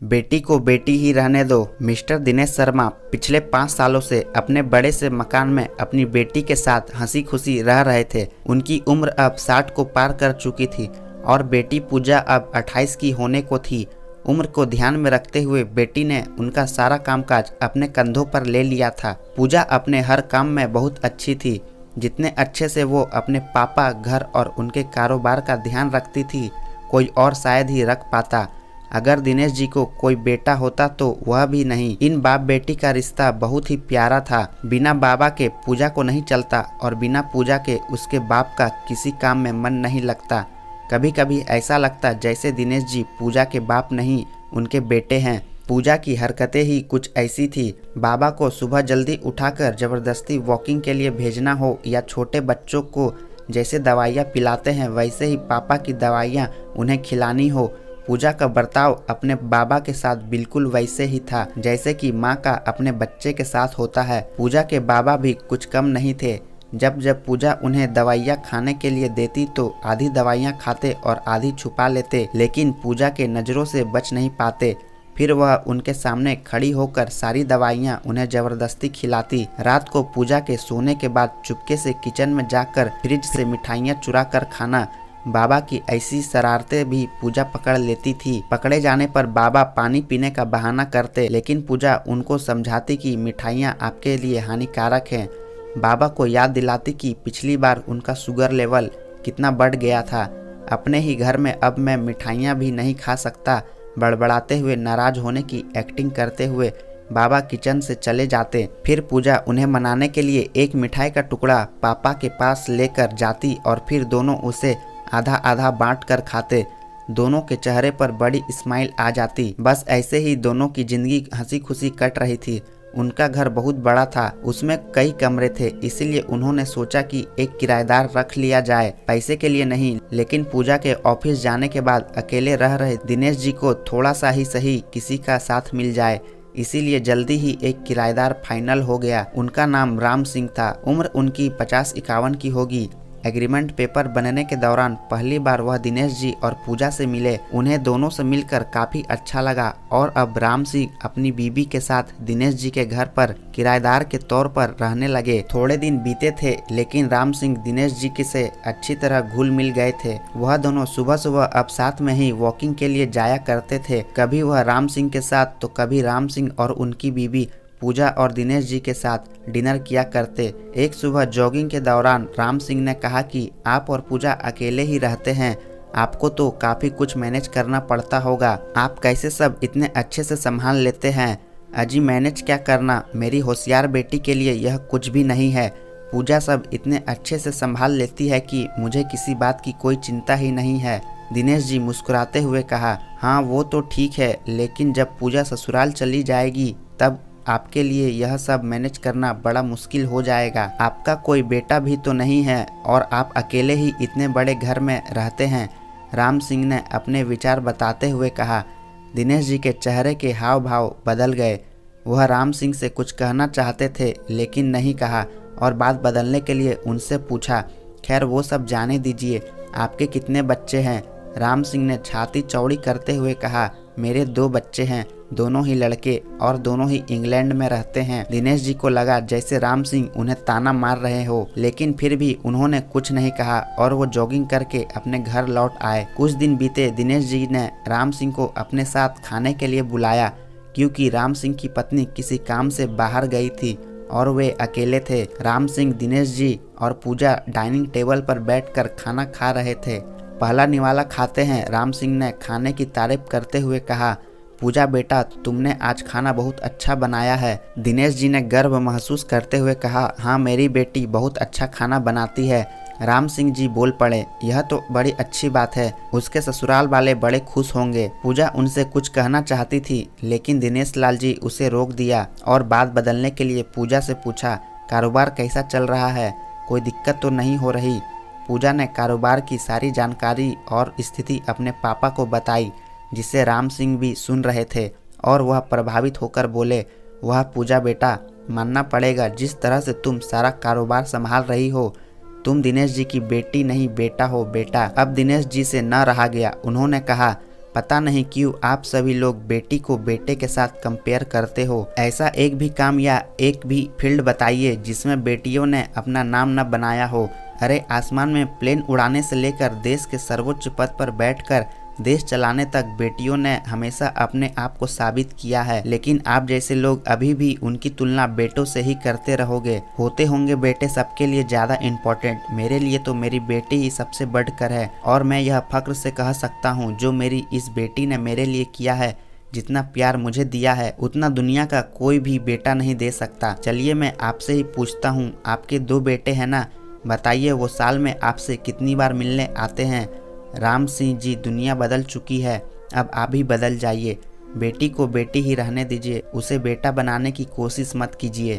बेटी को बेटी ही रहने दो। मिस्टर दिनेश शर्मा पिछले 5 सालों से अपने बड़े से मकान में अपनी बेटी के साथ हंसी खुशी रह रहे थे। उनकी उम्र अब 60 को पार कर चुकी थी और बेटी पूजा अब 28 की होने को थी। उम्र को ध्यान में रखते हुए बेटी ने उनका सारा कामकाज अपने कंधों पर ले लिया था। पूजा अपने हर काम में बहुत अच्छी थी। जितने अच्छे से वो अपने पापा, घर और उनके कारोबार का ध्यान रखती थी, कोई और शायद ही रख पाता। अगर दिनेश जी को कोई बेटा होता तो वह भी नहीं। इन बाप बेटी का रिश्ता बहुत ही प्यारा था। बिना बाबा के पूजा को नहीं चलता और बिना पूजा के उसके बाप का किसी काम में मन नहीं लगता। कभी कभी ऐसा लगता जैसे दिनेश जी पूजा के बाप नहीं, उनके बेटे हैं। पूजा की हरकतें ही कुछ ऐसी थी। बाबा को सुबह जल्दी उठाकर जबरदस्ती वॉकिंग के लिए भेजना हो या छोटे बच्चों को जैसे दवाइयाँ पिलाते हैं वैसे ही पापा की दवाइयाँ उन्हें खिलानी हो। पूजा का बर्ताव अपने बाबा के साथ बिल्कुल वैसे ही था जैसे कि माँ का अपने बच्चे के साथ होता है। पूजा के बाबा भी कुछ कम नहीं थे। जब जब पूजा उन्हें दवाइयाँ खाने के लिए देती तो आधी दवाइयाँ खाते और आधी छुपा लेते, लेकिन पूजा के नज़रों से बच नहीं पाते। फिर वह उनके सामने खड़ी होकर सारी दवाइयाँ उन्हें जबरदस्ती खिलाती। रात को पूजा के सोने के बाद चुपके से किचन में जाकर फ्रिज से मिठाइयाँ चुरा कर खाना। बाबा की ऐसी शरारतें भी पूजा पकड़ लेती थी। पकड़े जाने पर बाबा पानी पीने का बहाना करते, लेकिन पूजा उनको समझाती कि मिठाइयाँ आपके लिए हानिकारक हैं। बाबा को याद दिलाती कि पिछली बार उनका शुगर लेवल कितना बढ़ गया था। अपने ही घर में अब मैं मिठाइयाँ भी नहीं खा सकता। बड़बड़ाते हुए नाराज होने की एक्टिंग करते हुए बाबा किचन से चले जाते। फिर पूजा उन्हें मनाने के लिए एक मिठाई का टुकड़ा पापा के पास लेकर जाती और फिर दोनों उसे आधा आधा बांट कर खाते। दोनों के चेहरे पर बड़ी स्माइल आ जाती। बस ऐसे ही दोनों की जिंदगी हंसी खुशी कट रही थी। उनका घर बहुत बड़ा था, उसमें कई कमरे थे, इसीलिए उन्होंने सोचा कि एक किराएदार रख लिया जाए। पैसे के लिए नहीं, लेकिन पूजा के ऑफिस जाने के बाद अकेले रह रहे दिनेश जी को थोड़ा सा ही सही किसी का साथ मिल जाए, इसीलिए जल्दी ही एक किराएदार फाइनल हो गया। उनका नाम राम सिंह था। उम्र उनकी 50-51 की होगी। एग्रीमेंट पेपर बनने के दौरान पहली बार वह दिनेश जी और पूजा से मिले। उन्हें दोनों से मिलकर काफी अच्छा लगा और अब राम सिंह अपनी बीबी के साथ दिनेश जी के घर पर किराएदार के तौर पर रहने लगे। थोड़े दिन बीते थे, लेकिन राम सिंह दिनेश जी के से अच्छी तरह घुल मिल गए थे। वह दोनों सुबह सुबह अब साथ में ही वॉकिंग के लिए जाया करते थे। कभी वह राम सिंह के साथ तो कभी राम सिंह और उनकी बीबी पूजा और दिनेश जी के साथ डिनर किया करते। एक सुबह जॉगिंग के दौरान राम सिंह ने कहा कि आप और पूजा अकेले ही रहते हैं, आपको तो काफ़ी कुछ मैनेज करना पड़ता होगा। आप कैसे सब इतने अच्छे से संभाल लेते हैं? अजी मैनेज क्या करना, मेरी होशियार बेटी के लिए यह कुछ भी नहीं है। पूजा सब इतने अच्छे से संभाल लेती है कि मुझे किसी बात की कोई चिंता ही नहीं है। दिनेश जी मुस्कुराते हुए कहा, हाँ वो तो ठीक है, लेकिन जब पूजा ससुराल चली जाएगी तब आपके लिए यह सब मैनेज करना बड़ा मुश्किल हो जाएगा। आपका कोई बेटा भी तो नहीं है और आप अकेले ही इतने बड़े घर में रहते हैं। राम सिंह ने अपने विचार बताते हुए कहा। दिनेश जी के चेहरे के हाव भाव बदल गए। वह राम सिंह से कुछ कहना चाहते थे लेकिन नहीं कहा और बात बदलने के लिए उनसे पूछा, खैर वो सब जाने दीजिए, आपके कितने बच्चे हैं? राम सिंह ने छाती चौड़ी करते हुए कहा, मेरे 2 बच्चे हैं, दोनों ही लड़के और दोनों ही इंग्लैंड में रहते हैं। दिनेश जी को लगा जैसे राम सिंह उन्हें ताना मार रहे हो, लेकिन फिर भी उन्होंने कुछ नहीं कहा और वो जॉगिंग करके अपने घर लौट आए। कुछ दिन बीते। दिनेश जी ने राम सिंह को अपने साथ खाने के लिए बुलाया क्योंकि राम सिंह की पत्नी किसी काम से बाहर गई थी और वे अकेले थे। राम सिंह, दिनेश जी और पूजा डाइनिंग टेबल पर बैठकर खाना खा रहे थे। पहला निवाला खाते हैं राम सिंह ने खाने की तारीफ करते हुए कहा, पूजा बेटा तुमने आज खाना बहुत अच्छा बनाया है। दिनेश जी ने गर्व महसूस करते हुए कहा, हाँ मेरी बेटी बहुत अच्छा खाना बनाती है। राम सिंह जी बोल पड़े, यह तो बड़ी अच्छी बात है, उसके ससुराल वाले बड़े खुश होंगे। पूजा उनसे कुछ कहना चाहती थी लेकिन दिनेश लाल जी उसे रोक दिया और बात बदलने के लिए पूजा से पूछा, कारोबार कैसा चल रहा है, कोई दिक्कत तो नहीं हो रही? पूजा ने कारोबार की सारी जानकारी और स्थिति अपने पापा को बताई, जिसे राम सिंह भी सुन रहे थे और वह प्रभावित होकर बोले, वह पूजा बेटा मानना पड़ेगा, जिस तरह से तुम सारा कारोबार संभाल रही हो, तुम दिनेश जी की बेटी नहीं बेटा हो बेटा। अब दिनेश जी से न रहा गया। उन्होंने कहा, पता नहीं क्यों आप सभी लोग बेटी को बेटे के साथ कंपेयर करते हो। ऐसा एक भी काम या एक भी फील्ड बताइए जिसमें बेटियों ने अपना नाम न बनाया हो। अरे आसमान में प्लेन उड़ाने से लेकर देश के सर्वोच्च पद पर बैठकर देश चलाने तक बेटियों ने हमेशा अपने आप को साबित किया है, लेकिन आप जैसे लोग अभी भी उनकी तुलना बेटों से ही करते रहोगे। होते होंगे बेटे सबके लिए ज़्यादा इम्पोर्टेंट, मेरे लिए तो मेरी बेटी ही सबसे बढ़कर है और मैं यह फक्र से कह सकता हूँ जो मेरी इस बेटी ने मेरे लिए किया है, जितना प्यार मुझे दिया है उतना दुनिया का कोई भी बेटा नहीं दे सकता। चलिए मैं आपसे ही पूछता हूँ, आपके 2 बेटे हैं ना, बताइए वो साल में आपसे कितनी बार मिलने आते हैं। राम सिंह जी, दुनिया बदल चुकी है, अब आप भी बदल जाइए। बेटी को बेटी ही रहने दीजिए, उसे बेटा बनाने की कोशिश मत कीजिए।